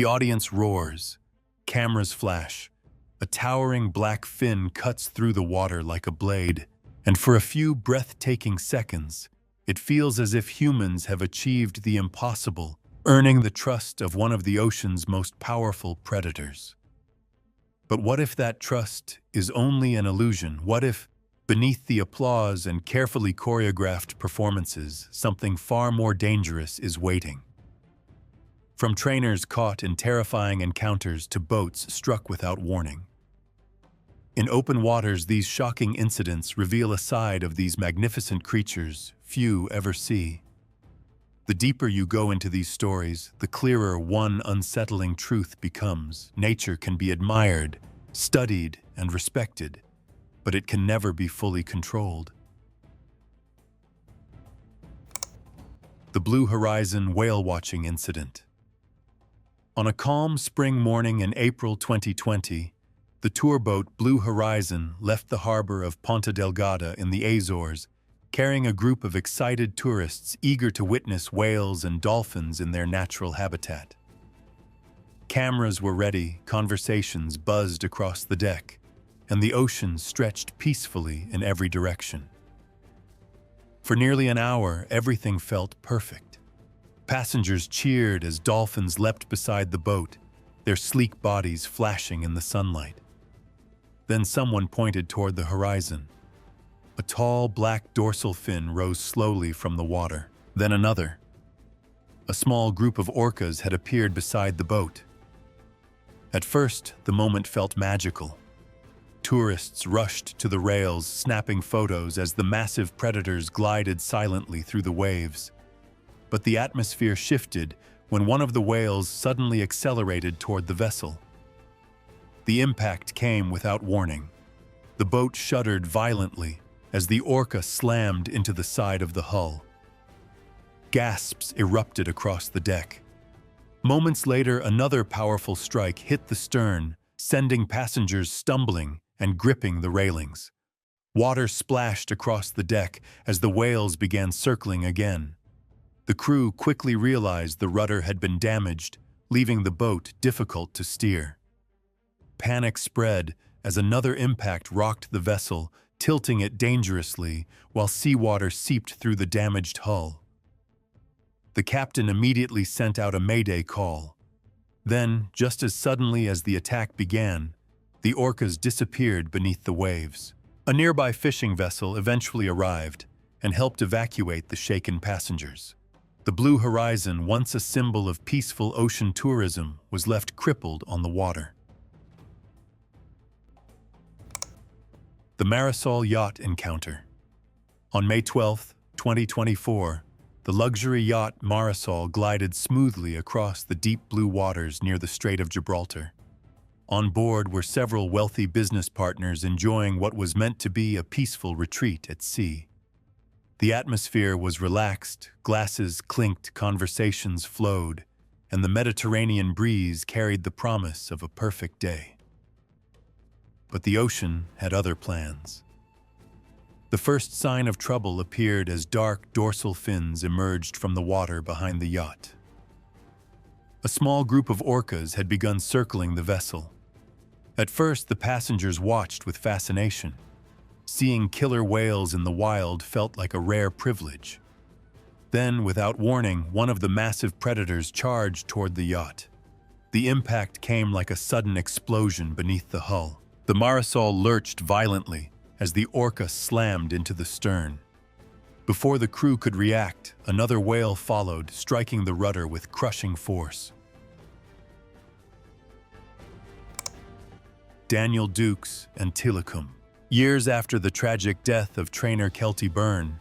The audience roars. Cameras flash. A towering black fin cuts through the water like a blade, and for a few breathtaking seconds, it feels as if humans have achieved the impossible, earning the trust of one of the ocean's most powerful predators. But what if that trust is only an illusion? What if, beneath the applause and carefully choreographed performances, something far more dangerous is waiting? From trainers caught in terrifying encounters to boats struck without warning. In open waters, these shocking incidents reveal a side of these magnificent creatures few ever see. The deeper you go into these stories, the clearer one unsettling truth becomes. Nature can be admired, studied, and respected, but it can never be fully controlled. The Blue Horizon Whale Watching Incident. On a calm spring morning in April 2020, the tour boat Blue Horizon left the harbor of Ponta Delgada in the Azores, carrying a group of excited tourists eager to witness whales and dolphins in their natural habitat. Cameras were ready, conversations buzzed across the deck, and the ocean stretched peacefully in every direction. For nearly an hour, everything felt perfect. Passengers cheered as dolphins leapt beside the boat, their sleek bodies flashing in the sunlight. Then someone pointed toward the horizon. A tall black dorsal fin rose slowly from the water, then another. A small group of orcas had appeared beside the boat. At first, the moment felt magical. Tourists rushed to the rails, snapping photos as the massive predators glided silently through the waves. But the atmosphere shifted when one of the whales suddenly accelerated toward the vessel. The impact came without warning. The boat shuddered violently as the orca slammed into the side of the hull. Gasps erupted across the deck. Moments later, another powerful strike hit the stern, sending passengers stumbling and gripping the railings. Water splashed across the deck as the whales began circling again. The crew quickly realized the rudder had been damaged, leaving the boat difficult to steer. Panic spread as another impact rocked the vessel, tilting it dangerously while seawater seeped through the damaged hull. The captain immediately sent out a mayday call. Then, just as suddenly as the attack began, the orcas disappeared beneath the waves. A nearby fishing vessel eventually arrived and helped evacuate the shaken passengers. The Blue Horizon, once a symbol of peaceful ocean tourism, was left crippled on the water. The Marisol Yacht Encounter. On May 12, 2024, the luxury yacht Marisol glided smoothly across the deep blue waters near the Strait of Gibraltar. On board were several wealthy business partners enjoying what was meant to be a peaceful retreat at sea. The atmosphere was relaxed, glasses clinked, conversations flowed, and the Mediterranean breeze carried the promise of a perfect day. But the ocean had other plans. The first sign of trouble appeared as dark dorsal fins emerged from the water behind the yacht. A small group of orcas had begun circling the vessel. At first, the passengers watched with fascination. Seeing killer whales in the wild felt like a rare privilege. Then, without warning, one of the massive predators charged toward the yacht. The impact came like a sudden explosion beneath the hull. The Marisol lurched violently as the orca slammed into the stern. Before the crew could react, another whale followed, striking the rudder with crushing force. Daniel Dukes and Tilikum. Years after the tragic death of trainer Kelty Byrne,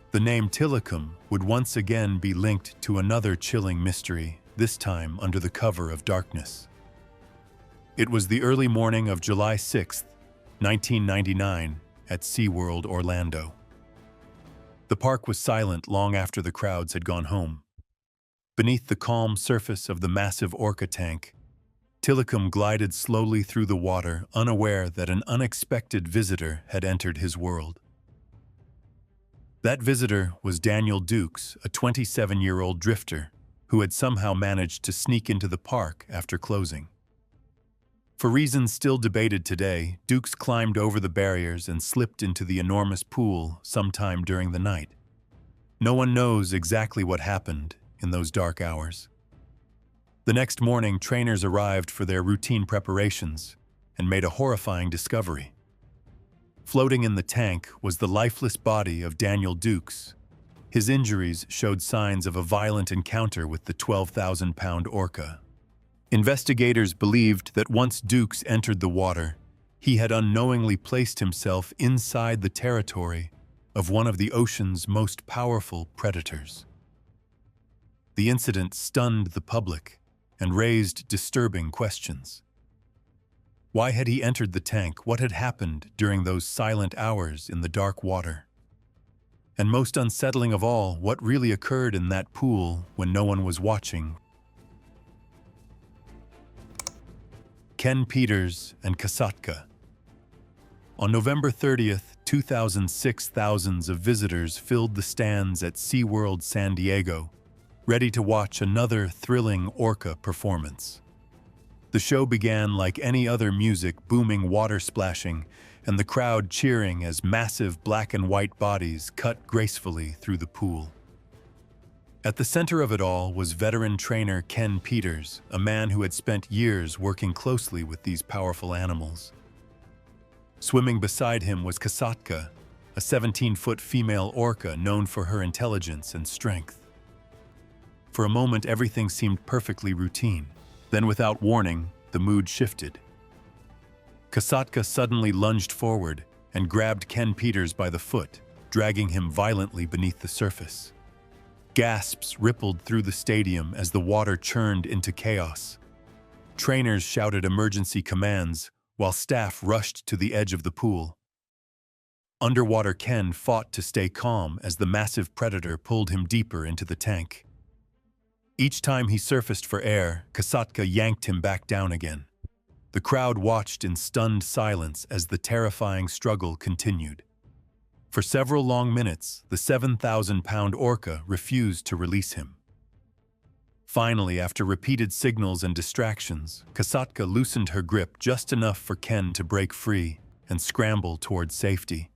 the name Tilikum would once again be linked to another chilling mystery, this time under the cover of darkness. It was the early morning of July 6, 1999, at SeaWorld Orlando. The park was silent long after the crowds had gone home. Beneath the calm surface of the massive orca tank, Tilikum glided slowly through the water, unaware that an unexpected visitor had entered his world. That visitor was Daniel Dukes, a 27-year-old drifter who had somehow managed to sneak into the park after closing. For reasons still debated today, Dukes climbed over the barriers and slipped into the enormous pool sometime during the night. No one knows exactly what happened in those dark hours. The next morning, trainers arrived for their routine preparations and made a horrifying discovery. Floating in the tank was the lifeless body of Daniel Dukes. His injuries showed signs of a violent encounter with the 12,000-pound orca. Investigators believed that once Dukes entered the water, he had unknowingly placed himself inside the territory of one of the ocean's most powerful predators. The incident stunned the public and raised disturbing questions. Why had he entered the tank? What had happened during those silent hours in the dark water? And most unsettling of all, what really occurred in that pool when no one was watching? Peters and Kasatka. On November 30th, 2006, thousands of visitors filled the stands at SeaWorld San Diego, ready to watch another thrilling orca performance. The show began like any other music, booming water splashing, and the crowd cheering as massive black and white bodies cut gracefully through the pool. At the center of it all was veteran trainer Ken Peters, a man who had spent years working closely with these powerful animals. Swimming beside him was Kasatka, a 17-foot female orca known for her intelligence and strength. For a moment, everything seemed perfectly routine. Then, without warning, the mood shifted. Kasatka suddenly lunged forward and grabbed Ken Peters by the foot, dragging him violently beneath the surface. Gasps rippled through the stadium as the water churned into chaos. Trainers shouted emergency commands, while staff rushed to the edge of the pool. Underwater Ken fought to stay calm as the massive predator pulled him deeper into the tank. Each time he surfaced for air, Kasatka yanked him back down again. The crowd watched in stunned silence as the terrifying struggle continued. For several long minutes, the 7,000-pound orca refused to release him. Finally, after repeated signals and distractions, Kasatka loosened her grip just enough for Ken to break free and scramble toward safety.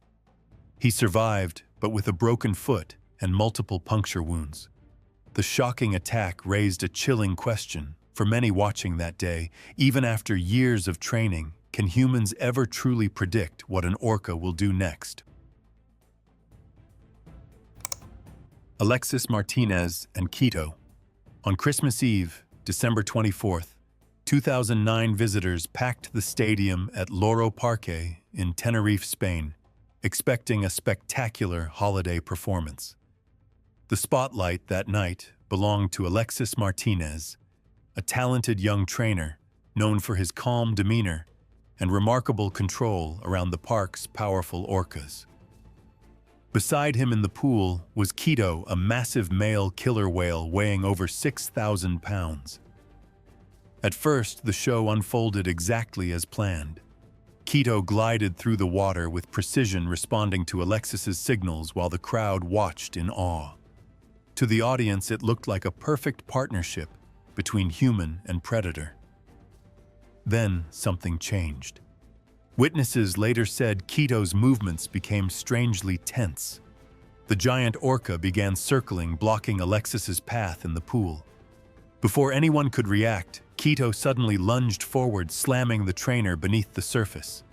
He survived, but with a broken foot and multiple puncture wounds. The shocking attack raised a chilling question for many watching that day. Even after years of training, can humans ever truly predict what an orca will do next? Alexis, Martinez, and Keto. On Christmas Eve, December 24th, 2009, visitors packed the stadium at Loro Parque in Tenerife, Spain, expecting a spectacular holiday performance. The spotlight that night belonged to Alexis Martinez, a talented young trainer known for his calm demeanor and remarkable control around the park's powerful orcas. Beside him in the pool was Keto, a massive male killer whale weighing over 6,000 pounds. At first, the show unfolded exactly as planned. Keto glided through the water with precision, responding to Alexis's signals while the crowd watched in awe. To the audience, it looked like a perfect partnership between human and predator. Then something changed. Witnesses later said Keto's movements became strangely tense. The giant orca began circling, blocking Alexis's path in the pool. Before anyone could react, Keto suddenly lunged forward, slamming the trainer beneath the surface.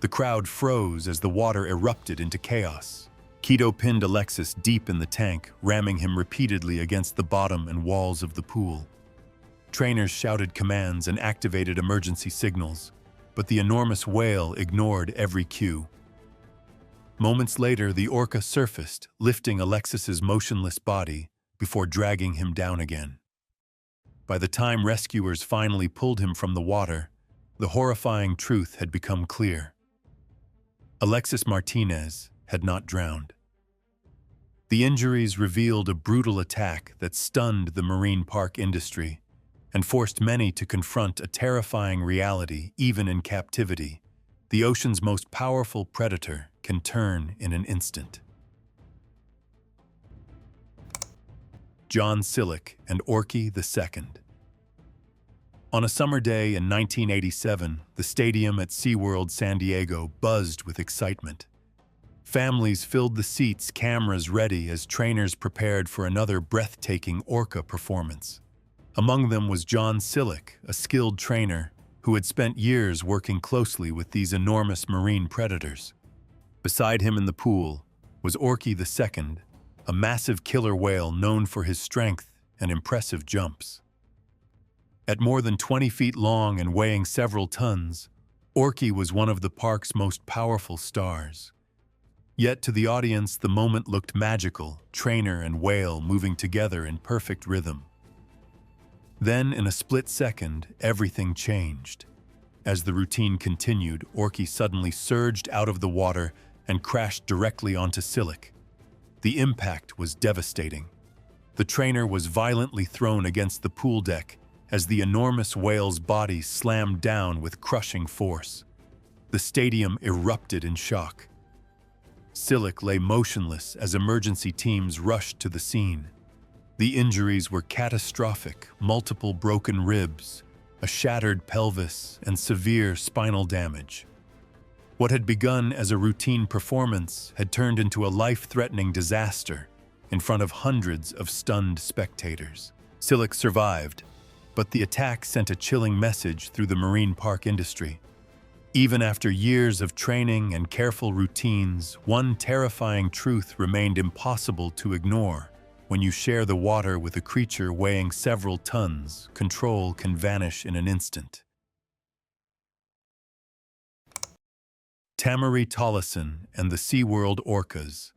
The crowd froze as the water erupted into chaos. Keto pinned Alexis deep in the tank, ramming him repeatedly against the bottom and walls of the pool. Trainers shouted commands and activated emergency signals, but the enormous whale ignored every cue. Moments later, the orca surfaced, lifting Alexis's motionless body before dragging him down again. By the time rescuers finally pulled him from the water, the horrifying truth had become clear. Alexis Martinez had not drowned. The injuries revealed a brutal attack that stunned the marine park industry and forced many to confront a terrifying reality. Even in captivity, the ocean's most powerful predator can turn in an instant. John Sillick, and Orky II. On a summer day in 1987, the stadium at SeaWorld San Diego buzzed with excitement. Families filled the seats, cameras ready as trainers prepared for another breathtaking orca performance. Among them was John Sillick, a skilled trainer who had spent years working closely with these enormous marine predators. Beside him in the pool was Orky II, a massive killer whale known for his strength and impressive jumps. At more than 20 feet long and weighing several tons, Orky was one of the park's most powerful stars. Yet to the audience, the moment looked magical, trainer and whale moving together in perfect rhythm. Then, in a split second, everything changed. As the routine continued, Orky suddenly surged out of the water and crashed directly onto Sillick. The impact was devastating. The trainer was violently thrown against the pool deck as the enormous whale's body slammed down with crushing force. The stadium erupted in shock. Sillick lay motionless as emergency teams rushed to the scene. The injuries were catastrophic: multiple broken ribs, a shattered pelvis, and severe spinal damage. What had begun as a routine performance had turned into a life-threatening disaster in front of hundreds of stunned spectators. Sillick survived, but the attack sent a chilling message through the marine park industry. Even after years of training and careful routines, one terrifying truth remained impossible to ignore. When you share the water with a creature weighing several tons, control can vanish in an instant. Tamarie Tollison and the SeaWorld Orcas.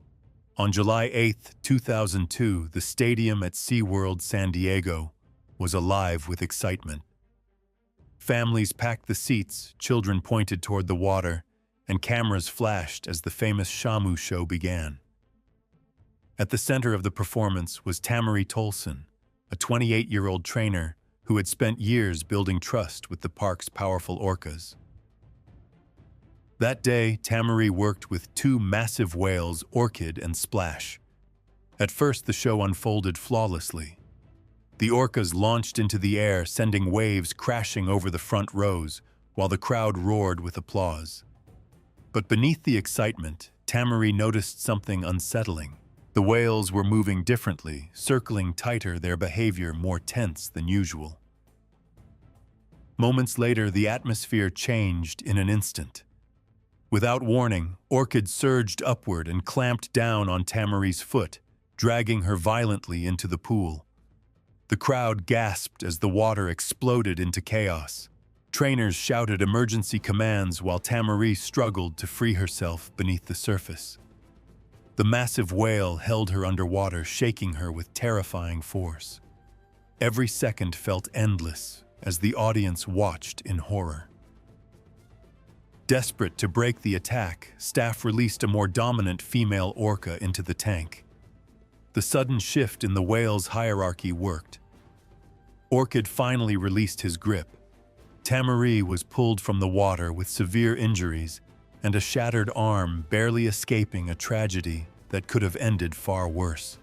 On July 8, 2002, the stadium at SeaWorld San Diego was alive with excitement. Families packed the seats, children pointed toward the water, and cameras flashed as the famous Shamu show began. At the center of the performance was Tamarie Tollison, a 28-year-old trainer who had spent years building trust with the park's powerful orcas. That day, Tamarie worked with two massive whales, Orchid and Splash. At first, the show unfolded flawlessly. The orcas launched into the air, sending waves crashing over the front rows, while the crowd roared with applause. But beneath the excitement, Tamarie noticed something unsettling. The whales were moving differently, circling tighter, their behavior more tense than usual. Moments later, the atmosphere changed in an instant. Without warning, Orchid surged upward and clamped down on Tamarie's foot, dragging her violently into the pool. The crowd gasped as the water exploded into chaos. Trainers shouted emergency commands while Tamarie struggled to free herself beneath the surface. The massive whale held her underwater, shaking her with terrifying force. Every second felt endless as the audience watched in horror. Desperate to break the attack, staff released a more dominant female orca into the tank. The sudden shift in the whale's hierarchy worked. Orchid finally released his grip. Tamarie was pulled from the water with severe injuries and a shattered arm, barely escaping a tragedy that could have ended far worse.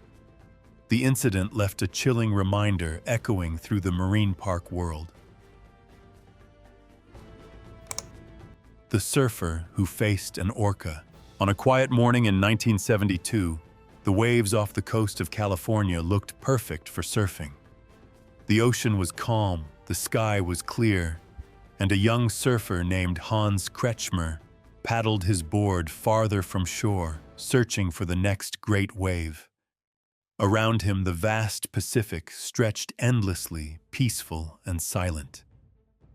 The incident left a chilling reminder echoing through the marine park world. The surfer who faced an orca. On a quiet morning in 1972, the waves off the coast of California looked perfect for surfing. The ocean was calm, the sky was clear, and a young surfer named Hans Kretschmer paddled his board farther from shore, searching for the next great wave. Around him, the vast Pacific stretched endlessly, peaceful and silent.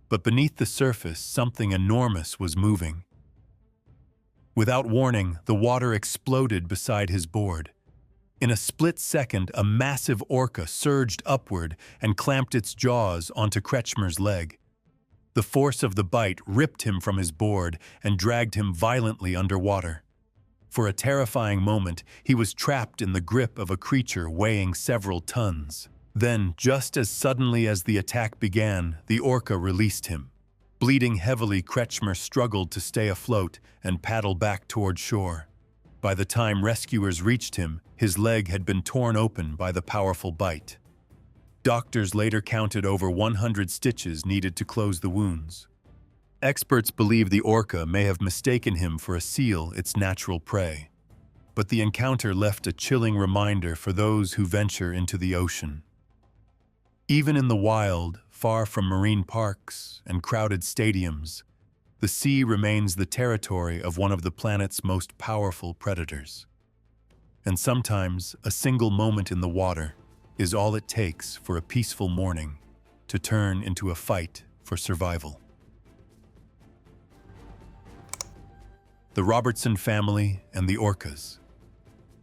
But beneath the surface, something enormous was moving. Without warning, the water exploded beside his board. In a split second, a massive orca surged upward and clamped its jaws onto Kretschmer's leg. The force of the bite ripped him from his board and dragged him violently underwater. For a terrifying moment, he was trapped in the grip of a creature weighing several tons. Then, just as suddenly as the attack began, the orca released him. Bleeding heavily, Kretschmer struggled to stay afloat and paddle back toward shore. By the time rescuers reached him, his leg had been torn open by the powerful bite. Doctors later counted over 100 stitches needed to close the wounds. Experts believe the orca may have mistaken him for a seal, its natural prey. But the encounter left a chilling reminder for those who venture into the ocean. Even in the wild, far from marine parks and crowded stadiums, the sea remains the territory of one of the planet's most powerful predators. And sometimes a single moment in the water is all it takes for a peaceful morning to turn into a fight for survival. The Robertson family and the orcas.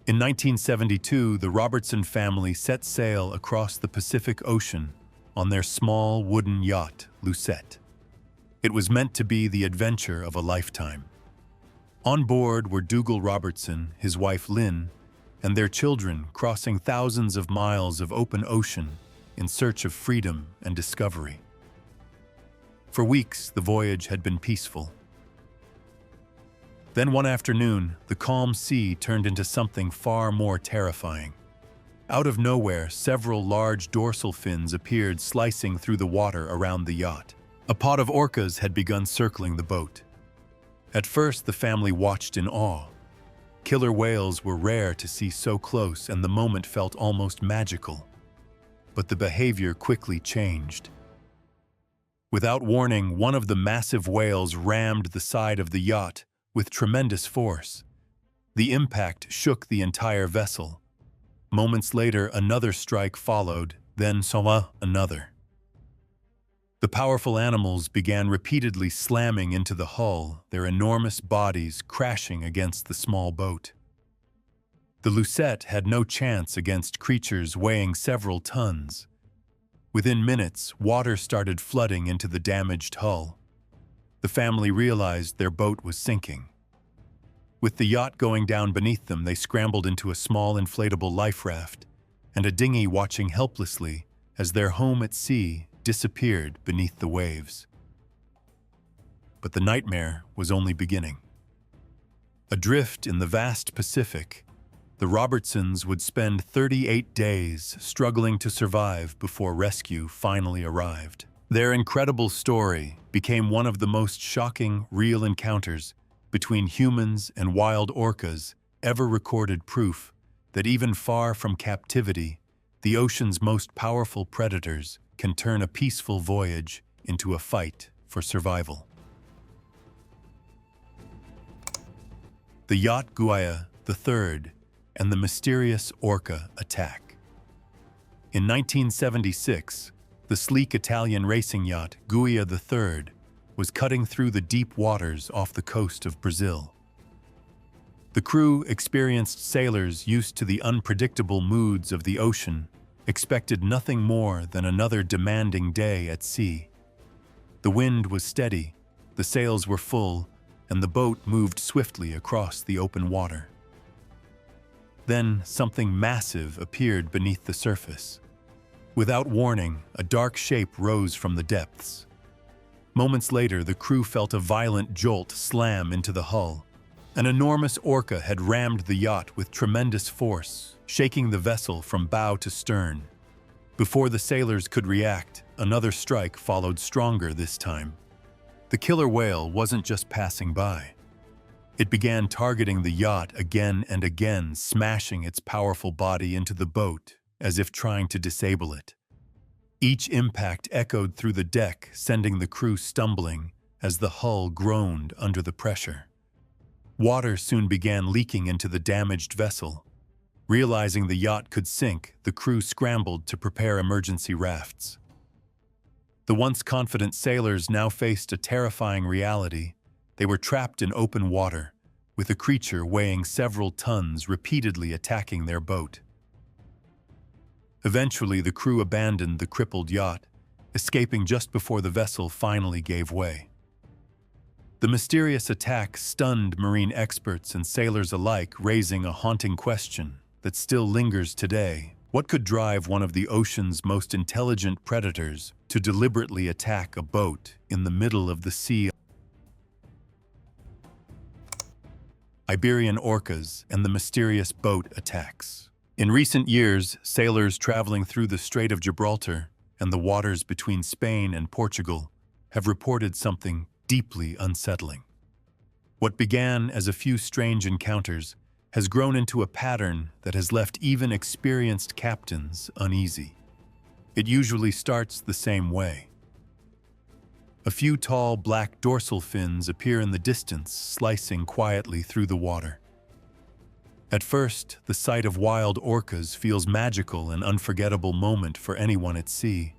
In 1972, the Robertson family set sail across the Pacific Ocean on their small wooden yacht, Lucette. It was meant to be the adventure of a lifetime. On board were Dougal Robertson, his wife Lynn, and their children crossing thousands of miles of open ocean in search of freedom and discovery. For weeks, the voyage had been peaceful. Then one afternoon, the calm sea turned into something far more terrifying. Out of nowhere, several large dorsal fins appeared slicing through the water around the yacht. A pod of orcas had begun circling the boat. At first, the family watched in awe. Killer whales were rare to see so close, and the moment felt almost magical. But the behavior quickly changed. Without warning, one of the massive whales rammed the side of the yacht with tremendous force. The impact shook the entire vessel. Moments later, another strike followed, then another. The powerful animals began repeatedly slamming into the hull, their enormous bodies crashing against the small boat. The Lucette had no chance against creatures weighing several tons. Within minutes, water started flooding into the damaged hull. The family realized their boat was sinking. With the yacht going down beneath them, they scrambled into a small inflatable life raft and a dinghy watching helplessly as their home at sea disappeared beneath the waves. But the nightmare was only beginning. Adrift in the vast Pacific, the Robertsons would spend 38 days struggling to survive before rescue finally arrived. Their incredible story became one of the most shocking real encounters between humans and wild orcas ever recorded, proof that even far from captivity, the ocean's most powerful predators can turn a peaceful voyage into a fight for survival. The Yacht Guia III and the mysterious orca attack. In 1976, the sleek Italian racing yacht Guia III was cutting through the deep waters off the coast of Brazil. The crew, experienced sailors used to the unpredictable moods of the ocean, expected nothing more than another demanding day at sea. The wind was steady, the sails were full, and the boat moved swiftly across the open water. Then something massive appeared beneath the surface. Without warning, a dark shape rose from the depths. Moments later, the crew felt a violent jolt slam into the hull. An enormous orca had rammed the yacht with tremendous force, shaking the vessel from bow to stern. Before the sailors could react, another strike followed, stronger this time. The killer whale wasn't just passing by. It began targeting the yacht again and again, smashing its powerful body into the boat as if trying to disable it. Each impact echoed through the deck, sending the crew stumbling as the hull groaned under the pressure. Water soon began leaking into the damaged vessel. Realizing the yacht could sink, the crew scrambled to prepare emergency rafts. The once confident sailors now faced a terrifying reality. They were trapped in open water, with a creature weighing several tons repeatedly attacking their boat. Eventually, the crew abandoned the crippled yacht, escaping just before the vessel finally gave way. The mysterious attack stunned marine experts and sailors alike, raising a haunting question that still lingers today. What could drive one of the ocean's most intelligent predators to deliberately attack a boat in the middle of the sea? Iberian orcas, and the mysterious boat attacks. In recent years, sailors traveling through the Strait of Gibraltar and the waters between Spain and Portugal have reported something deeply unsettling. What began as a few strange encounters has grown into a pattern that has left even experienced captains uneasy. It usually starts the same way. A few tall black dorsal fins appear in the distance, slicing quietly through the water. At first, the sight of wild orcas feels magical and unforgettable moment for anyone at sea.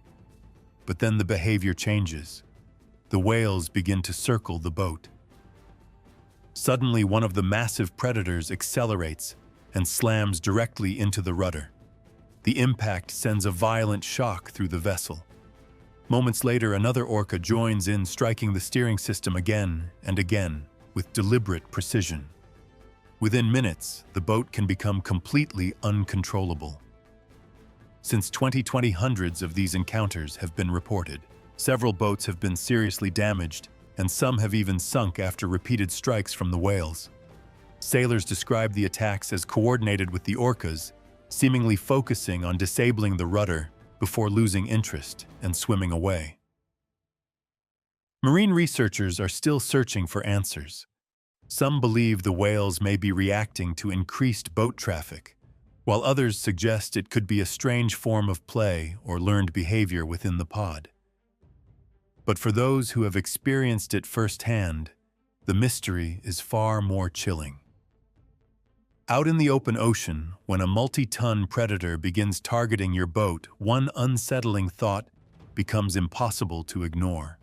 But then the behavior changes. The whales begin to circle the boat. Suddenly, one of the massive predators accelerates and slams directly into the rudder. The impact sends a violent shock through the vessel. Moments later, another orca joins in, striking the steering system again and again with deliberate precision. Within minutes, the boat can become completely uncontrollable. Since 2020, hundreds of these encounters have been reported. Several boats have been seriously damaged, and some have even sunk after repeated strikes from the whales. Sailors describe the attacks as coordinated with the orcas, seemingly focusing on disabling the rudder before losing interest and swimming away. Marine researchers are still searching for answers. Some believe the whales may be reacting to increased boat traffic, while others suggest it could be a strange form of play or learned behavior within the pod. But for those who have experienced it firsthand, the mystery is far more chilling. Out in the open ocean, when a multi-ton predator begins targeting your boat, one unsettling thought becomes impossible to ignore.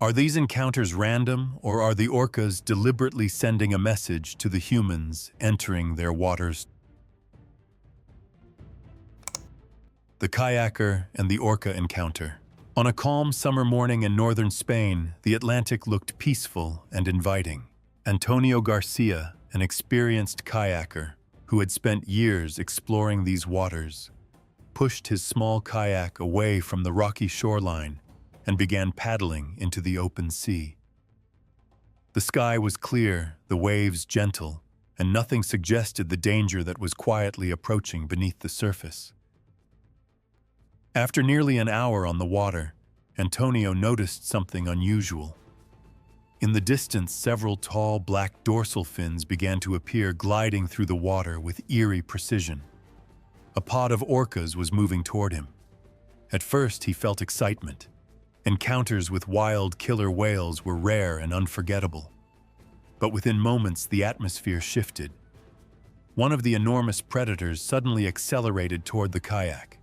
Are these encounters random, or are the orcas deliberately sending a message to the humans entering their waters? The Kayaker and the orca encounter. On a calm summer morning in northern Spain, the Atlantic looked peaceful and inviting. Antonio Garcia, an experienced kayaker who had spent years exploring these waters, pushed his small kayak away from the rocky shoreline and began paddling into the open sea. The sky was clear, the waves gentle, and nothing suggested the danger that was quietly approaching beneath the surface. After nearly an hour on the water, Antonio noticed something unusual. In the distance, several tall black dorsal fins began to appear, gliding through the water with eerie precision. A pod of orcas was moving toward him. At first, he felt excitement. Encounters with wild killer whales were rare and unforgettable. But within moments, the atmosphere shifted. One of the enormous predators suddenly accelerated toward the kayak.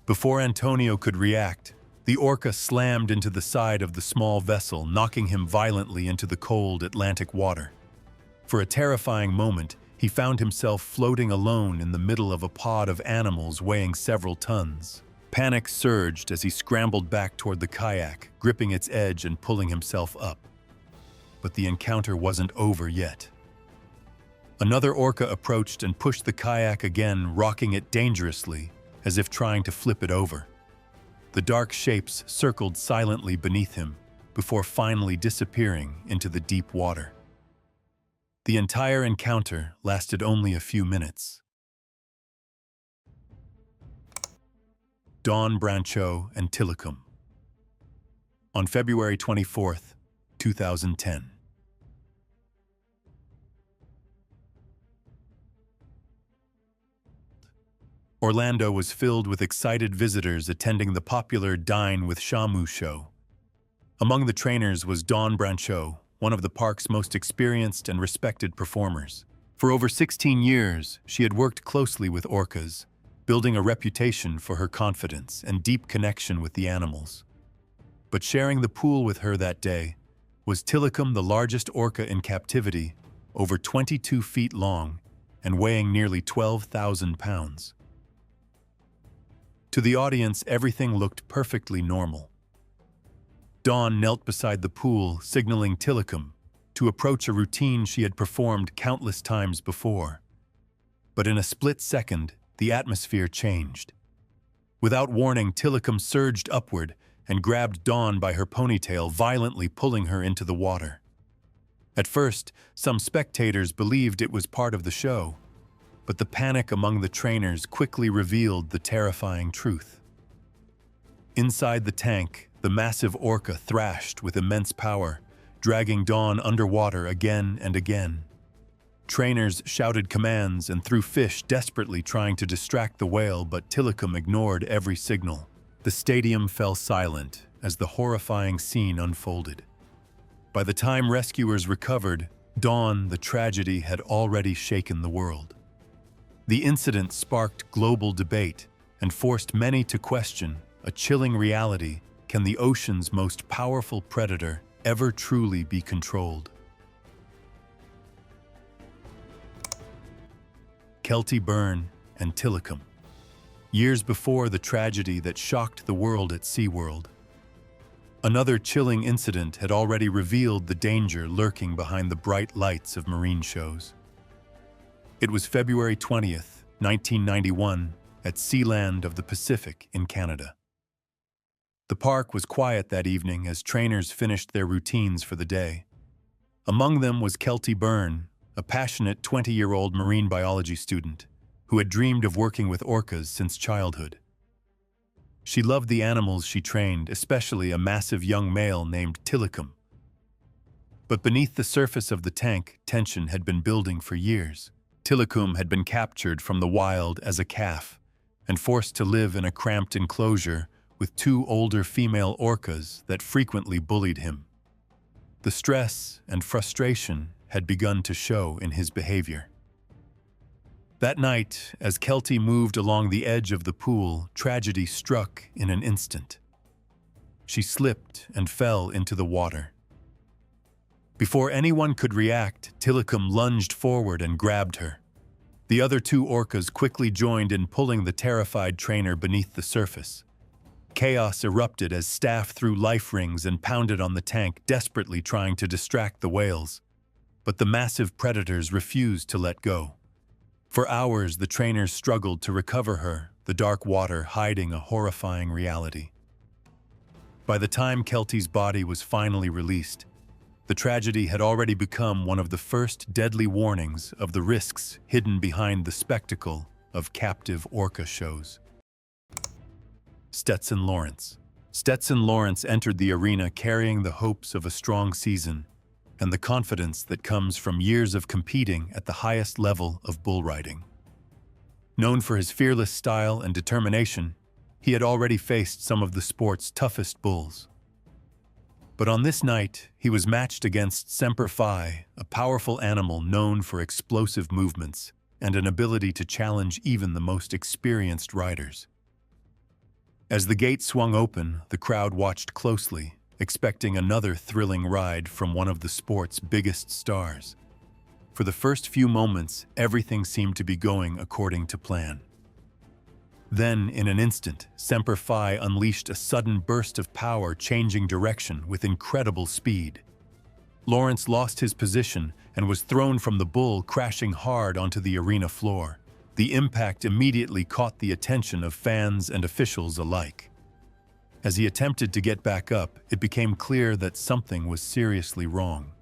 Before Antonio could react, the orca slammed into the side of the small vessel, knocking him violently into the cold Atlantic water. For a terrifying moment, he found himself floating alone in the middle of a pod of animals weighing several tons. Panic surged as he scrambled back toward the kayak, gripping its edge and pulling himself up. But the encounter wasn't over yet. Another orca approached and pushed the kayak again, rocking it dangerously, as if trying to flip it over. The dark shapes circled silently beneath him before finally disappearing into the deep water. The entire encounter lasted only a few minutes. Dawn Brancheau and Tilikum. On February 24th, 2010. Orlando was filled with excited visitors attending the popular Dine with Shamu show. Among the trainers was Dawn Brancheau, one of the park's most experienced and respected performers. For over 16 years, she had worked closely with orcas, building a reputation for her confidence and deep connection with the animals. But sharing the pool with her that day was Tilikum, the largest orca in captivity, over 22 feet long and weighing nearly 12,000 pounds. To the audience, everything looked perfectly normal. Dawn knelt beside the pool, signaling Tilikum to approach a routine she had performed countless times before. But in a split second, the atmosphere changed. Without warning, Tilikum surged upward and grabbed Dawn by her ponytail, violently pulling her into the water. At first, some spectators believed it was part of the show, but the panic among the trainers quickly revealed the terrifying truth. Inside the tank, the massive orca thrashed with immense power, dragging Dawn underwater again and again. Trainers shouted commands and threw fish, desperately trying to distract the whale, but Tilikum ignored every signal. The stadium fell silent as the horrifying scene unfolded. By the time rescuers recovered, Dawn, the tragedy had already shaken the world. The incident sparked global debate and forced many to question a chilling reality: can the ocean's most powerful predator ever truly be controlled? Kelty Byrne and Tilikum. Years before the tragedy that shocked the world at SeaWorld, another chilling incident had already revealed the danger lurking behind the bright lights of marine shows. It was February 20th, 1991, at Sealand of the Pacific in Canada. The park was quiet that evening as trainers finished their routines for the day. Among them was Kelty Byrne, a passionate 20-year-old marine biology student who had dreamed of working with orcas since childhood. She loved the animals she trained, especially a massive young male named Tilikum. But beneath the surface of the tank, tension had been building for years. Tilikum had been captured from the wild as a calf and forced to live in a cramped enclosure with two older female orcas that frequently bullied him. The stress and frustration had begun to show in his behavior. That night, as Kelty moved along the edge of the pool, tragedy struck in an instant. She slipped and fell into the water. Before anyone could react, Tilikum lunged forward and grabbed her. The other two orcas quickly joined in pulling the terrified trainer beneath the surface. Chaos erupted as staff threw life rings and pounded on the tank, desperately trying to distract the whales. But the massive predators refused to let go. For hours, the trainers struggled to recover her, the dark water hiding a horrifying reality. By the time Kelty's body was finally released, the tragedy had already become one of the first deadly warnings of the risks hidden behind the spectacle of captive orca shows. Stetson Lawrence. Stetson Lawrence entered the arena carrying the hopes of a strong season and the confidence that comes from years of competing at the highest level of bull riding. Known for his fearless style and determination, he had already faced some of the sport's toughest bulls. But on this night, he was matched against Semper Fi, a powerful animal known for explosive movements and an ability to challenge even the most experienced riders. As the gate swung open, the crowd watched closely, expecting another thrilling ride from one of the sport's biggest stars. For the first few moments, everything seemed to be going according to plan. Then, in an instant, Semper Fi unleashed a sudden burst of power, changing direction with incredible speed. Lawrence lost his position and was thrown from the bull, crashing hard onto the arena floor. The impact immediately caught the attention of fans and officials alike. As he attempted to get back up, it became clear that something was seriously wrong.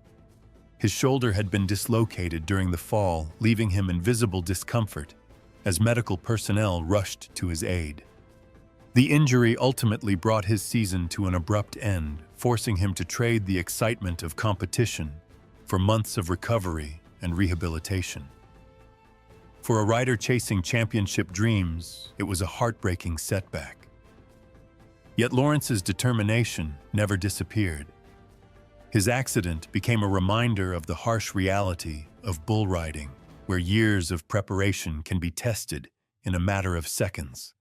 His shoulder had been dislocated during the fall, leaving him in visible discomfort as medical personnel rushed to his aid. The injury ultimately brought his season to an abrupt end, forcing him to trade the excitement of competition for months of recovery and rehabilitation. For a rider chasing championship dreams, it was a heartbreaking setback. Yet Lawrence's determination never disappeared. His accident became a reminder of the harsh reality of bull riding, where years of preparation can be tested in a matter of seconds.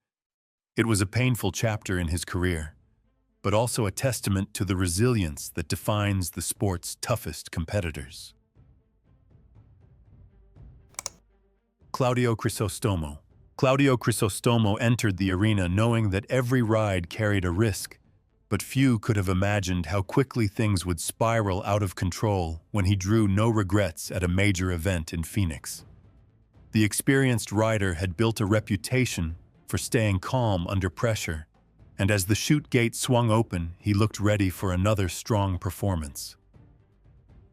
It was a painful chapter in his career, but also a testament to the resilience that defines the sport's toughest competitors. Claudio Crisostomo. Claudio Crisostomo entered the arena knowing that every ride carried a risk, but few could have imagined how quickly things would spiral out of control when he drew no regrets at a major event in Phoenix. The experienced rider had built a reputation for staying calm under pressure, and as the chute gate swung open, he looked ready for another strong performance.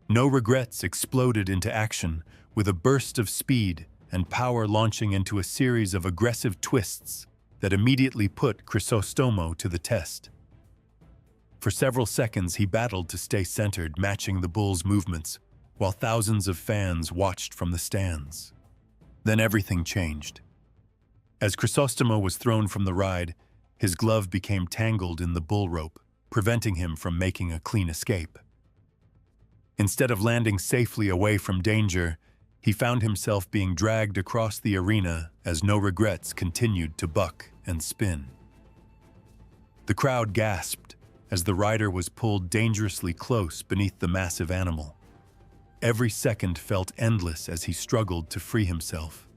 No Regrets exploded into action with a burst of speed and power, launching into a series of aggressive twists that immediately put Crisostomo to the test. For several seconds, he battled to stay centered, matching the bull's movements, while thousands of fans watched from the stands. Then everything changed. As Crisostomo was thrown from the ride, his glove became tangled in the bull rope, preventing him from making a clean escape. Instead of landing safely away from danger, he found himself being dragged across the arena as No Regrets continued to buck and spin. The crowd gasped as the rider was pulled dangerously close beneath the massive animal. Every second felt endless as he struggled to free himself.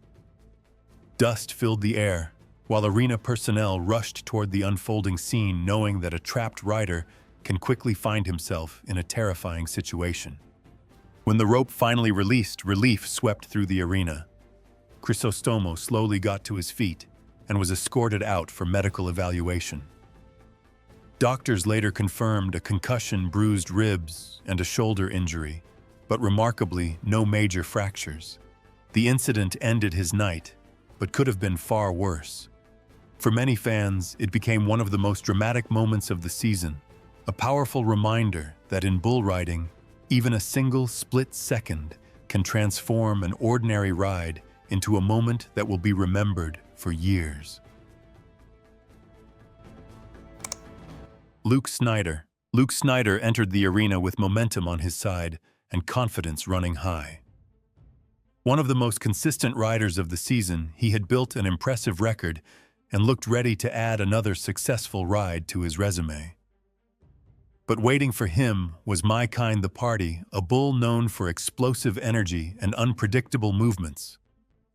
Dust filled the air, while arena personnel rushed toward the unfolding scene, knowing that a trapped rider can quickly find himself in a terrifying situation. When the rope finally released, relief swept through the arena. Crisostomo slowly got to his feet and was escorted out for medical evaluation. Doctors later confirmed a concussion, bruised ribs, and a shoulder injury, but remarkably, no major fractures. The incident ended his night, but could have been far worse. For many fans, it became one of the most dramatic moments of the season, a powerful reminder that in bull riding, even a single split second can transform an ordinary ride into a moment that will be remembered for years. Snyder. Luke Snyder entered the arena with momentum on his side and confidence running high. One of the most consistent riders of the season, he had built an impressive record and looked ready to add another successful ride to his resume. But waiting for him was My Kind the Party, a bull known for explosive energy and unpredictable movements.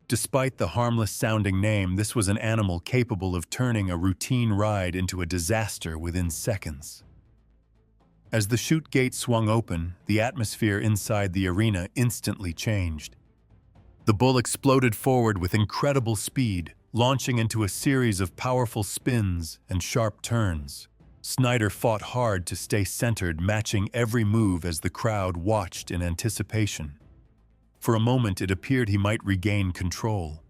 Despite the harmless-sounding name, this was an animal capable of turning a routine ride into a disaster within seconds. As the chute gate swung open, the atmosphere inside the arena instantly changed. The bull exploded forward with incredible speed, launching into a series of powerful spins and sharp turns. Snyder fought hard to stay centered, matching every move as the crowd watched in anticipation. For a moment, it appeared he might regain control.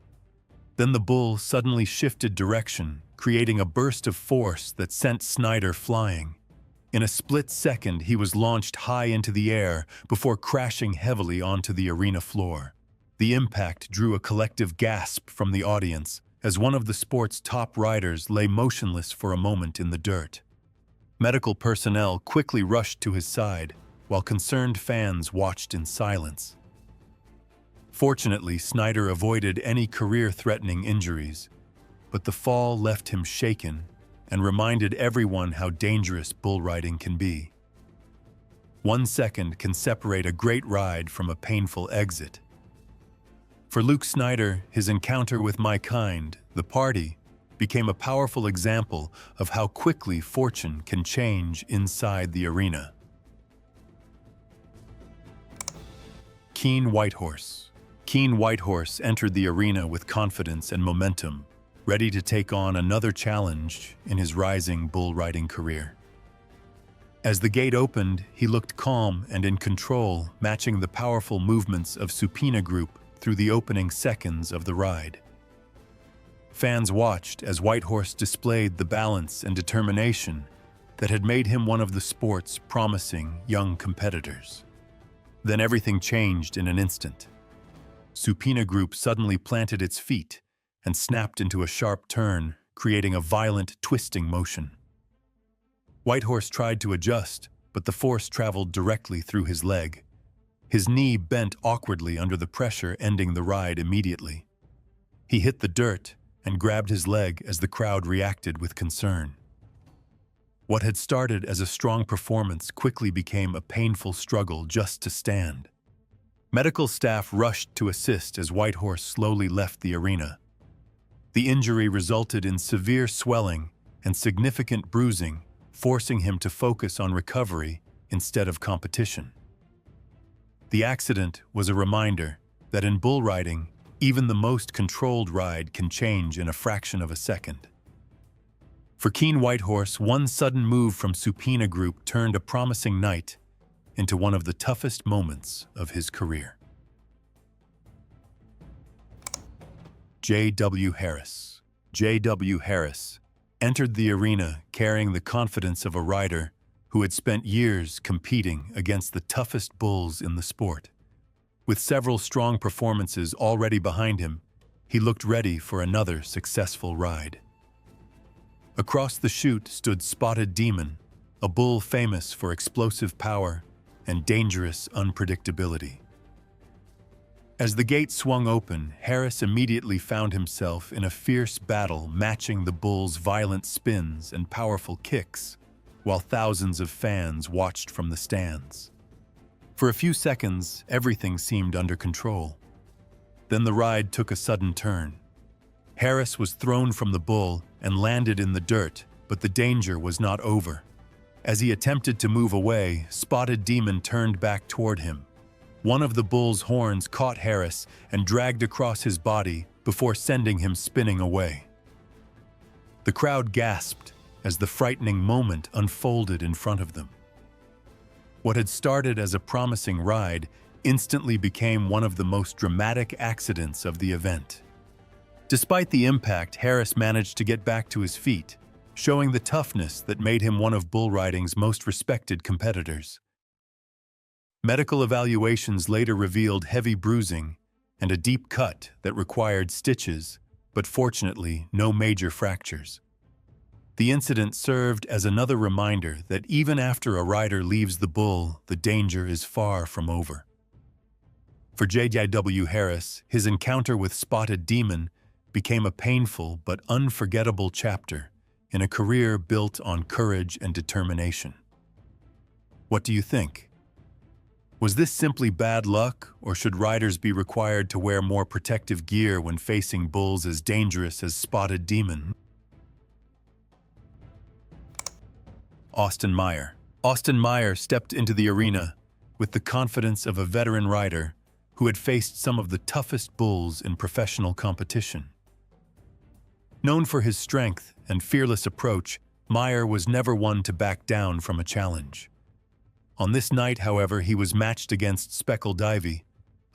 Then the bull suddenly shifted direction, creating a burst of force that sent Snyder flying. In a split second, he was launched high into the air before crashing heavily onto the arena floor. The impact drew a collective gasp from the audience as one of the sport's top riders lay motionless for a moment in the dirt. Medical personnel quickly rushed to his side, while concerned fans watched in silence. Fortunately, Snyder avoided any career-threatening injuries, but the fall left him shaken and reminded everyone how dangerous bull riding can be. 1 second can separate a great ride from a painful exit. For Luke Snyder, his encounter with My Kind, the Party, became a powerful example of how quickly fortune can change inside the arena. Keyshawn White Horse. Keyshawn White Horse entered the arena with confidence and momentum, ready to take on another challenge in his rising bull riding career. As the gate opened, he looked calm and in control, matching the powerful movements of Supina Group through the opening seconds of the ride. Fans watched as White Horse displayed the balance and determination that had made him one of the sport's promising young competitors. Then everything changed in an instant. Supina Group suddenly planted its feet and snapped into a sharp turn, creating a violent, twisting motion. White Horse tried to adjust, but the force traveled directly through his leg. His knee bent awkwardly under the pressure, ending the ride immediately. He hit the dirt and grabbed his leg as the crowd reacted with concern. What had started as a strong performance quickly became a painful struggle just to stand. Medical staff rushed to assist as White Horse slowly left the arena. The injury resulted in severe swelling and significant bruising, forcing him to focus on recovery instead of competition. The accident was a reminder that in bull riding, even the most controlled ride can change in a fraction of a second. For Keyshawn White Horse, one sudden move from Supina Group turned a promising night into one of the toughest moments of his career. J.W. Harris. J.W. Harris entered the arena carrying the confidence of a rider who had spent years competing against the toughest bulls in the sport. With several strong performances already behind him, he looked ready for another successful ride. Across the chute stood Spotted Demon, a bull famous for explosive power and dangerous unpredictability. As the gate swung open, Harris immediately found himself in a fierce battle matching the bull's violent spins and powerful kicks, while thousands of fans watched from the stands. For a few seconds, everything seemed under control. Then the ride took a sudden turn. Harris was thrown from the bull and landed in the dirt, but the danger was not over. As he attempted to move away, Spotted Demon turned back toward him. One of the bull's horns caught Harris and dragged across his body before sending him spinning away. The crowd gasped as the frightening moment unfolded in front of them. What had started as a promising ride instantly became one of the most dramatic accidents of the event. Despite the impact, Harris managed to get back to his feet, showing the toughness that made him one of bull riding's most respected competitors. Medical evaluations later revealed heavy bruising and a deep cut that required stitches, but fortunately no major fractures. The incident served as another reminder that even after a rider leaves the bull, the danger is far from over. For J.W. Harris, his encounter with Spotted Demon became a painful but unforgettable chapter in a career built on courage and determination. What do you think? Was this simply bad luck, or should riders be required to wear more protective gear when facing bulls as dangerous as Spotted Demon? Austin Meyer. Austin Meyer stepped into the arena with the confidence of a veteran rider who had faced some of the toughest bulls in professional competition. Known for his strength and fearless approach, Meyer was never one to back down from a challenge. On this night, however, he was matched against Speckled Ivy,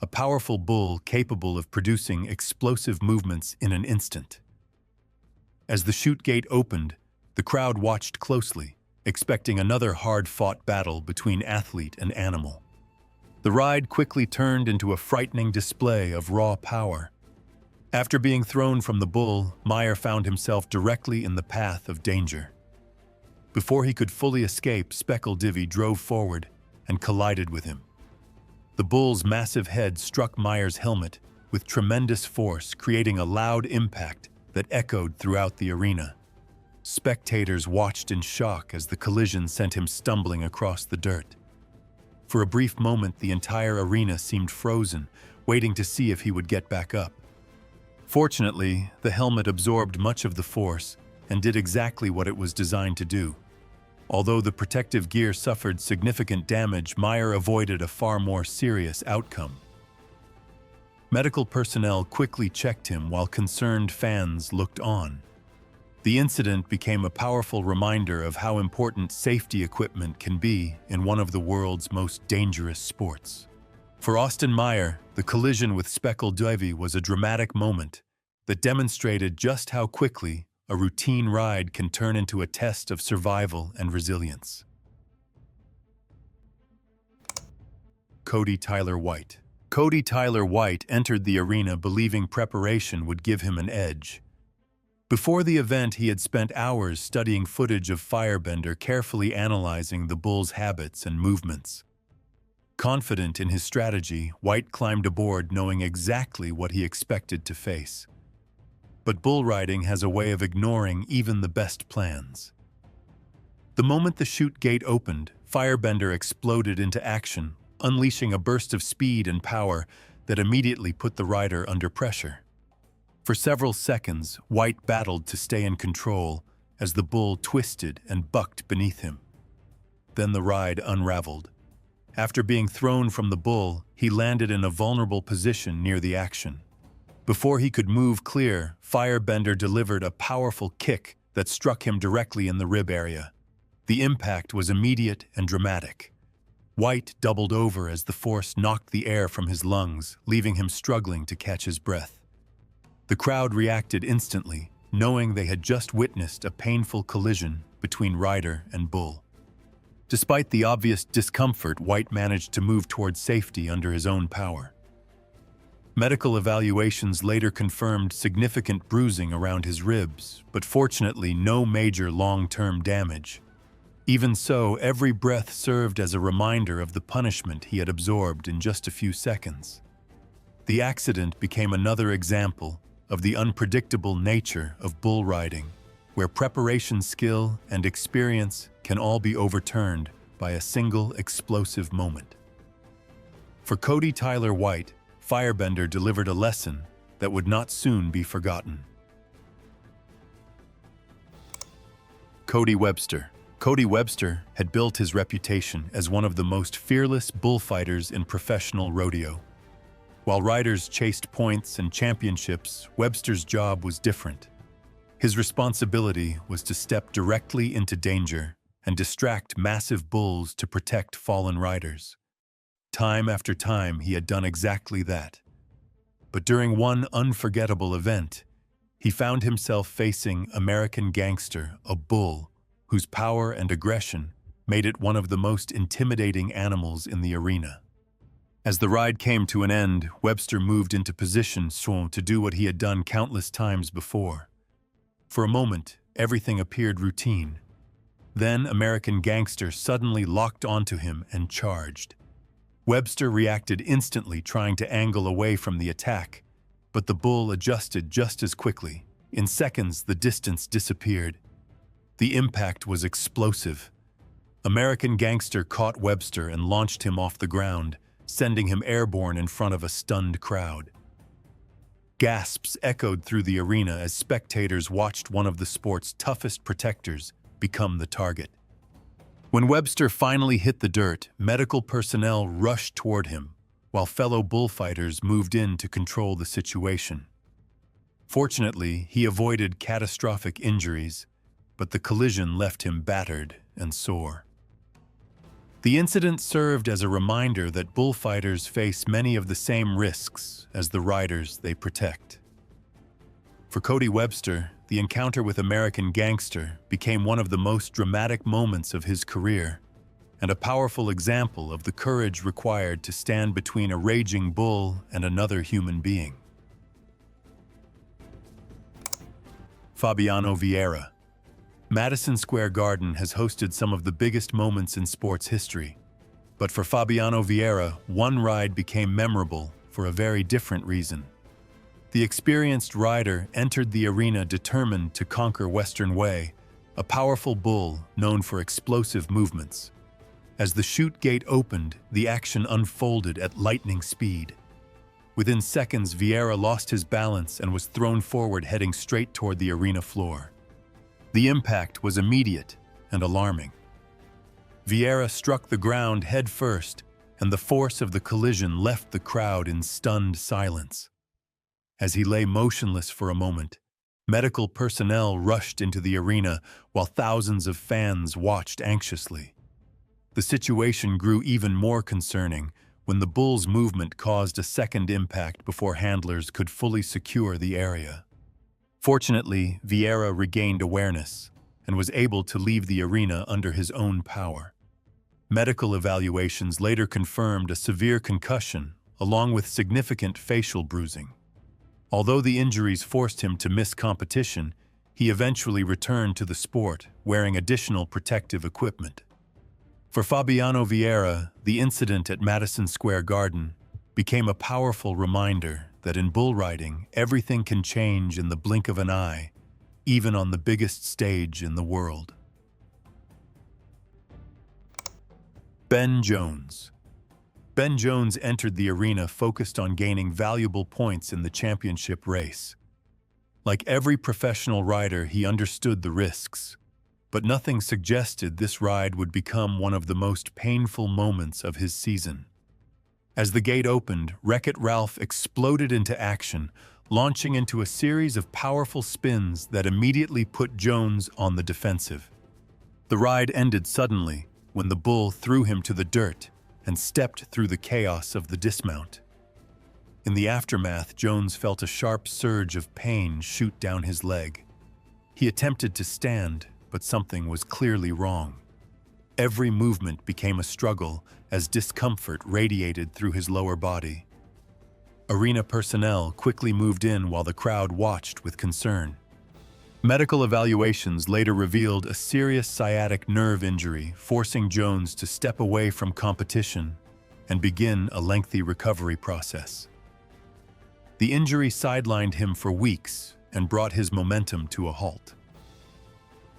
a powerful bull capable of producing explosive movements in an instant. As the chute gate opened, the crowd watched closely, expecting another hard-fought battle between athlete and animal. The ride quickly turned into a frightening display of raw power. After being thrown from the bull, Meyer found himself directly in the path of danger. Before he could fully escape, Speckled Ivy drove forward and collided with him. The bull's massive head struck Meyer's helmet with tremendous force, creating a loud impact that echoed throughout the arena. Spectators watched in shock as the collision sent him stumbling across the dirt. For a brief moment, the entire arena seemed frozen, waiting to see if he would get back up. Fortunately, the helmet absorbed much of the force and did exactly what it was designed to do. Although the protective gear suffered significant damage, Meyer avoided a far more serious outcome. Medical personnel quickly checked him while concerned fans looked on. The incident became a powerful reminder of how important safety equipment can be in one of the world's most dangerous sports. For Austin Meyer, the collision with Speckled Ivy was a dramatic moment that demonstrated just how quickly a routine ride can turn into a test of survival and resilience. Cody Tyler White. Cody Tyler White entered the arena believing preparation would give him an edge. Before the event, he had spent hours studying footage of Firebender, carefully analyzing the bull's habits and movements. Confident in his strategy, White climbed aboard knowing exactly what he expected to face. But bull riding has a way of ignoring even the best plans. The moment the chute gate opened, Firebender exploded into action, unleashing a burst of speed and power that immediately put the rider under pressure. For several seconds, White battled to stay in control as the bull twisted and bucked beneath him. Then the ride unraveled. After being thrown from the bull, he landed in a vulnerable position near the action. Before he could move clear, Firebender delivered a powerful kick that struck him directly in the rib area. The impact was immediate and dramatic. White doubled over as the force knocked the air from his lungs, leaving him struggling to catch his breath. The crowd reacted instantly, knowing they had just witnessed a painful collision between rider and bull. Despite the obvious discomfort, White managed to move towards safety under his own power. Medical evaluations later confirmed significant bruising around his ribs, but fortunately no major long-term damage. Even so, every breath served as a reminder of the punishment he had absorbed in just a few seconds. The accident became another example of the unpredictable nature of bull riding, where preparation, skill, and experience can all be overturned by a single explosive moment. For Cody Tyler White, Firebender delivered a lesson that would not soon be forgotten. Cody Webster. Cody Webster had built his reputation as one of the most fearless bullfighters in professional rodeo. While riders chased points and championships, Webster's job was different. His responsibility was to step directly into danger and distract massive bulls to protect fallen riders. Time after time, he had done exactly that. But during one unforgettable event, he found himself facing American Gangster, a bull whose power and aggression made it one of the most intimidating animals in the arena. As the ride came to an end, Webster moved into position to do what he had done countless times before. For a moment, everything appeared routine. Then American Gangster suddenly locked onto him and charged. Webster reacted instantly, trying to angle away from the attack, but the bull adjusted just as quickly. In seconds, the distance disappeared. The impact was explosive. American Gangster caught Webster and launched him off the ground, sending him airborne in front of a stunned crowd. Gasps echoed through the arena as spectators watched one of the sport's toughest protectors become the target. When Webster finally hit the dirt, medical personnel rushed toward him, while fellow bullfighters moved in to control the situation. Fortunately, he avoided catastrophic injuries, but the collision left him battered and sore. The incident served as a reminder that bullfighters face many of the same risks as the riders they protect. For Cody Webster, the encounter with American Gangster became one of the most dramatic moments of his career, and a powerful example of the courage required to stand between a raging bull and another human being. Fabiano Vieira. Madison Square Garden has hosted some of the biggest moments in sports history, but for Fabiano Vieira, one ride became memorable for a very different reason. The experienced rider entered the arena determined to conquer Western Way, a powerful bull known for explosive movements. As the chute gate opened, the action unfolded at lightning speed. Within seconds, Vieira lost his balance and was thrown forward, heading straight toward the arena floor. The impact was immediate and alarming. Vieira struck the ground head first, and the force of the collision left the crowd in stunned silence. As he lay motionless for a moment, medical personnel rushed into the arena while thousands of fans watched anxiously. The situation grew even more concerning when the bull's movement caused a second impact before handlers could fully secure the area. Fortunately, Vieira regained awareness and was able to leave the arena under his own power. Medical evaluations later confirmed a severe concussion along with significant facial bruising. Although the injuries forced him to miss competition, he eventually returned to the sport, wearing additional protective equipment. For Fabiano Vieira, the incident at Madison Square Garden became a powerful reminder that in bull riding, everything can change in the blink of an eye, even on the biggest stage in the world. Ben Jones. Ben Jones entered the arena focused on gaining valuable points in the championship race. Like every professional rider, he understood the risks, but nothing suggested this ride would become one of the most painful moments of his season. As the gate opened, Wreck-It Ralph exploded into action, launching into a series of powerful spins that immediately put Jones on the defensive. The ride ended suddenly when the bull threw him to the dirt, and stepped through the chaos of the dismount. In the aftermath, Jones felt a sharp surge of pain shoot down his leg. He attempted to stand, but something was clearly wrong. Every movement became a struggle as discomfort radiated through his lower body. Arena personnel quickly moved in while the crowd watched with concern. Medical evaluations later revealed a serious sciatic nerve injury, forcing Jones to step away from competition and begin a lengthy recovery process. The injury sidelined him for weeks and brought his momentum to a halt.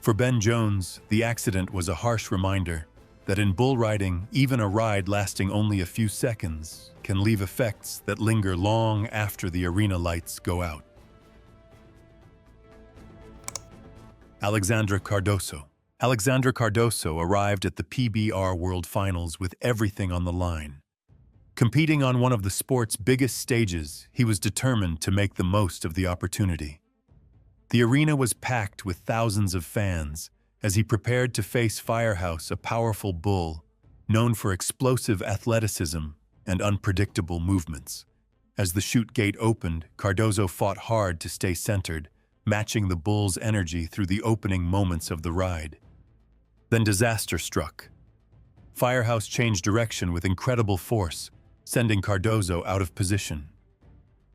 For Ben Jones, the accident was a harsh reminder that in bull riding, even a ride lasting only a few seconds can leave effects that linger long after the arena lights go out. Alexandre Cardozo. Alexandre Cardozo arrived at the PBR World Finals with everything on the line. Competing on one of the sport's biggest stages, he was determined to make the most of the opportunity. The arena was packed with thousands of fans as he prepared to face Firehouse, a powerful bull known for explosive athleticism and unpredictable movements. As the chute gate opened, Cardozo fought hard to stay centered, matching the bull's energy through the opening moments of the ride. Then disaster struck. Firehouse changed direction with incredible force, sending Cardozo out of position.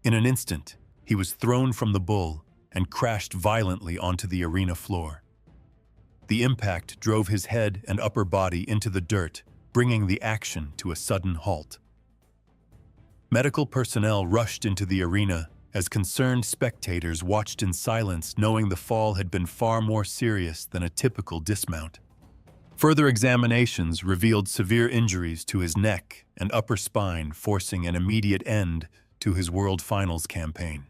In an instant, he was thrown from the bull and crashed violently onto the arena floor. The impact drove his head and upper body into the dirt, bringing the action to a sudden halt. Medical personnel rushed into the arena as concerned spectators watched in silence, knowing the fall had been far more serious than a typical dismount. Further examinations revealed severe injuries to his neck and upper spine, forcing an immediate end to his World Finals campaign.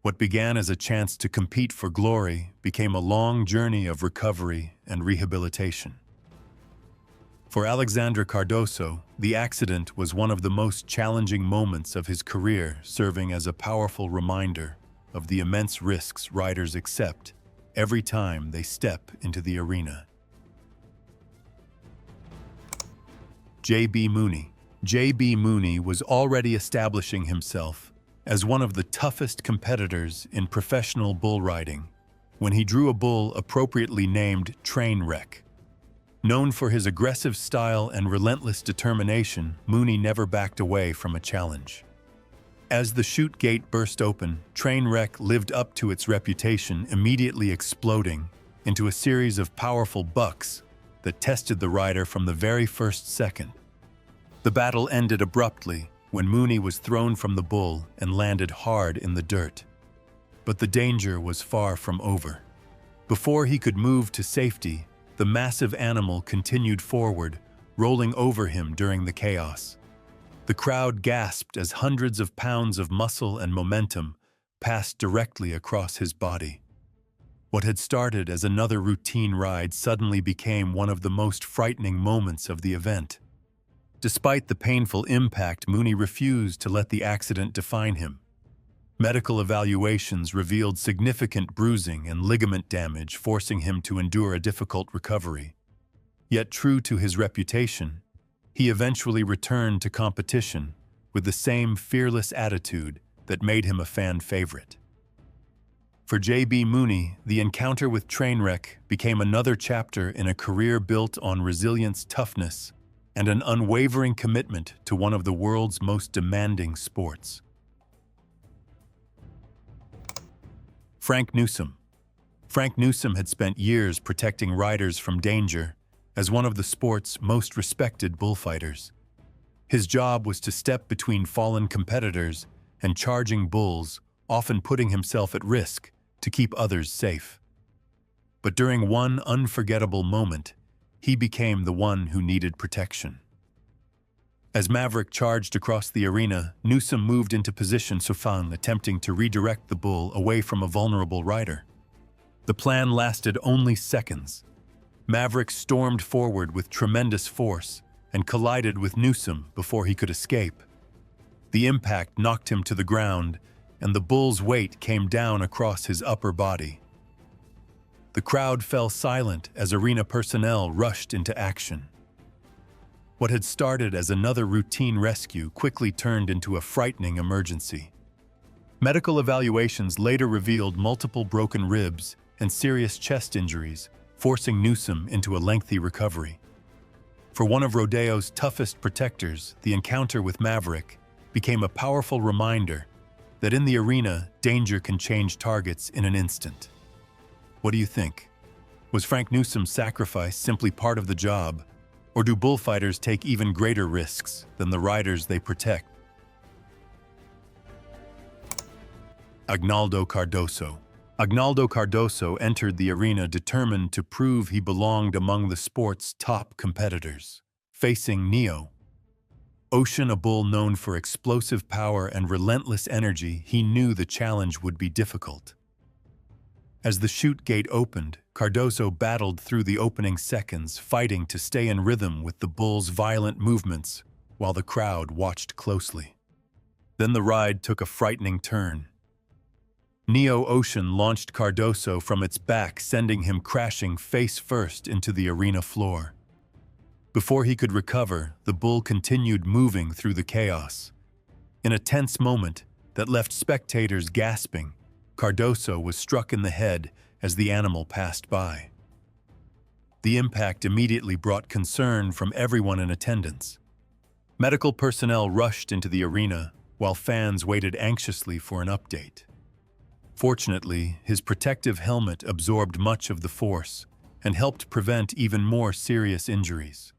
What began as a chance to compete for glory became a long journey of recovery and rehabilitation. For Alexandre Cardozo, the accident was one of the most challenging moments of his career, serving as a powerful reminder of the immense risks riders accept every time they step into the arena. J.B. Mooney. J.B. Mooney was already establishing himself as one of the toughest competitors in professional bull riding when he drew a bull appropriately named Trainwreck. Known for his aggressive style and relentless determination, Mooney never backed away from a challenge. As the chute gate burst open, Trainwreck lived up to its reputation, immediately exploding into a series of powerful bucks that tested the rider from the very first second. The battle ended abruptly when Mooney was thrown from the bull and landed hard in the dirt. But the danger was far from over. Before he could move to safety, the massive animal continued forward, rolling over him during the chaos. The crowd gasped as hundreds of pounds of muscle and momentum passed directly across his body. What had started as another routine ride suddenly became one of the most frightening moments of the event. Despite the painful impact, Mooney refused to let the accident define him. Medical evaluations revealed significant bruising and ligament damage, forcing him to endure a difficult recovery. Yet true to his reputation, he eventually returned to competition with the same fearless attitude that made him a fan favorite. For J.B. Mooney, the encounter with Trainwreck became another chapter in a career built on resilience, toughness, and an unwavering commitment to one of the world's most demanding sports. Frank Newsom. Frank Newsom had spent years protecting riders from danger as one of the sport's most respected bullfighters. His job was to step between fallen competitors and charging bulls, often putting himself at risk to keep others safe. But during one unforgettable moment, he became the one who needed protection. As Maverick charged across the arena, Newsom moved into position, attempting to redirect the bull away from a vulnerable rider. The plan lasted only seconds. Maverick stormed forward with tremendous force and collided with Newsom before he could escape. The impact knocked him to the ground, and the bull's weight came down across his upper body. The crowd fell silent as arena personnel rushed into action. What had started as another routine rescue quickly turned into a frightening emergency. Medical evaluations later revealed multiple broken ribs and serious chest injuries, forcing Newsom into a lengthy recovery. For one of Rodeo's toughest protectors, the encounter with Maverick became a powerful reminder that in the arena, danger can change targets in an instant. What do you think? Was Frank Newsom's sacrifice simply part of the job, or do bullfighters take even greater risks than the riders they protect? Agnaldo Cardoso. Agnaldo Cardoso entered the arena determined to prove he belonged among the sport's top competitors. Facing Neo, Ocean, a bull known for explosive power and relentless energy, he knew the challenge would be difficult. As the chute gate opened, Cardoso battled through the opening seconds, fighting to stay in rhythm with the bull's violent movements while the crowd watched closely. Then the ride took a frightening turn. Neo Ocean launched Cardoso from its back, sending him crashing face first into the arena floor. Before he could recover, the bull continued moving through the chaos. In a tense moment that left spectators gasping, Cardoso was struck in the head as the animal passed by. The impact immediately brought concern from everyone in attendance. Medical personnel rushed into the arena, while fans waited anxiously for an update. Fortunately, his protective helmet absorbed much of the force and helped prevent even more serious injuries.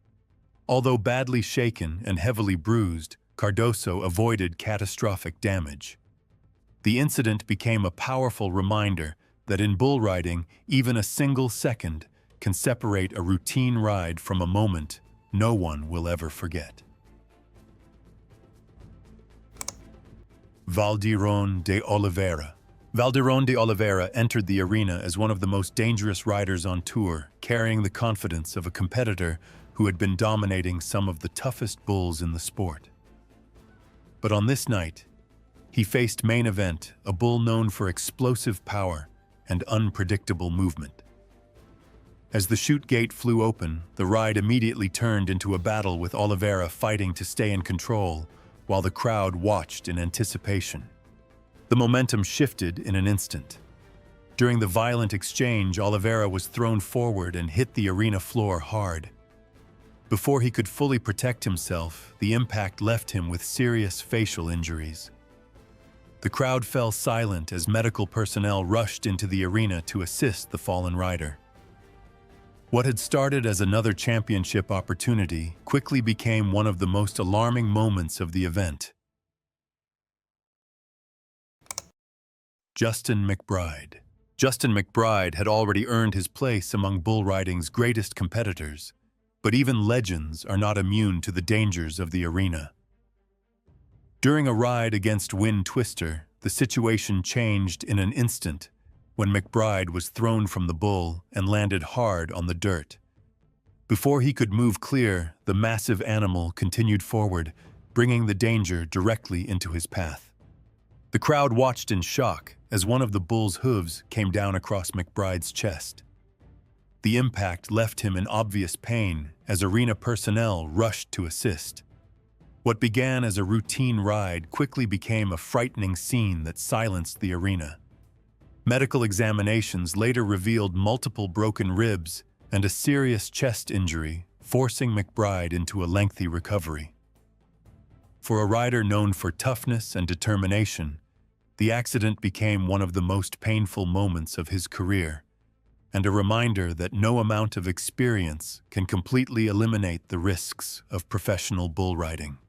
Although badly shaken and heavily bruised, Cardoso avoided catastrophic damage. The incident became a powerful reminder that in bull riding, even a single second can separate a routine ride from a moment no one will ever forget. Valdiron de Oliveira. Valdiron de Oliveira entered the arena as one of the most dangerous riders on tour, carrying the confidence of a competitor who had been dominating some of the toughest bulls in the sport. But on this night, he faced main event, a bull known for explosive power and unpredictable movement. As the chute gate flew open, the ride immediately turned into a battle with Oliveira fighting to stay in control, while the crowd watched in anticipation. The momentum shifted in an instant. During the violent exchange, Oliveira was thrown forward and hit the arena floor hard. Before he could fully protect himself, the impact left him with serious facial injuries. The crowd fell silent as medical personnel rushed into the arena to assist the fallen rider. What had started as another championship opportunity quickly became one of the most alarming moments of the event. Justin McBride. Justin McBride had already earned his place among bull riding's greatest competitors, but even legends are not immune to the dangers of the arena. During a ride against Wind Twister, the situation changed in an instant when McBride was thrown from the bull and landed hard on the dirt. Before he could move clear, the massive animal continued forward, bringing the danger directly into his path. The crowd watched in shock as one of the bull's hooves came down across McBride's chest. The impact left him in obvious pain as arena personnel rushed to assist. What began as a routine ride quickly became a frightening scene that silenced the arena. Medical examinations later revealed multiple broken ribs and a serious chest injury, forcing McBride into a lengthy recovery. For a rider known for toughness and determination, the accident became one of the most painful moments of his career, and a reminder that no amount of experience can completely eliminate the risks of professional bull riding.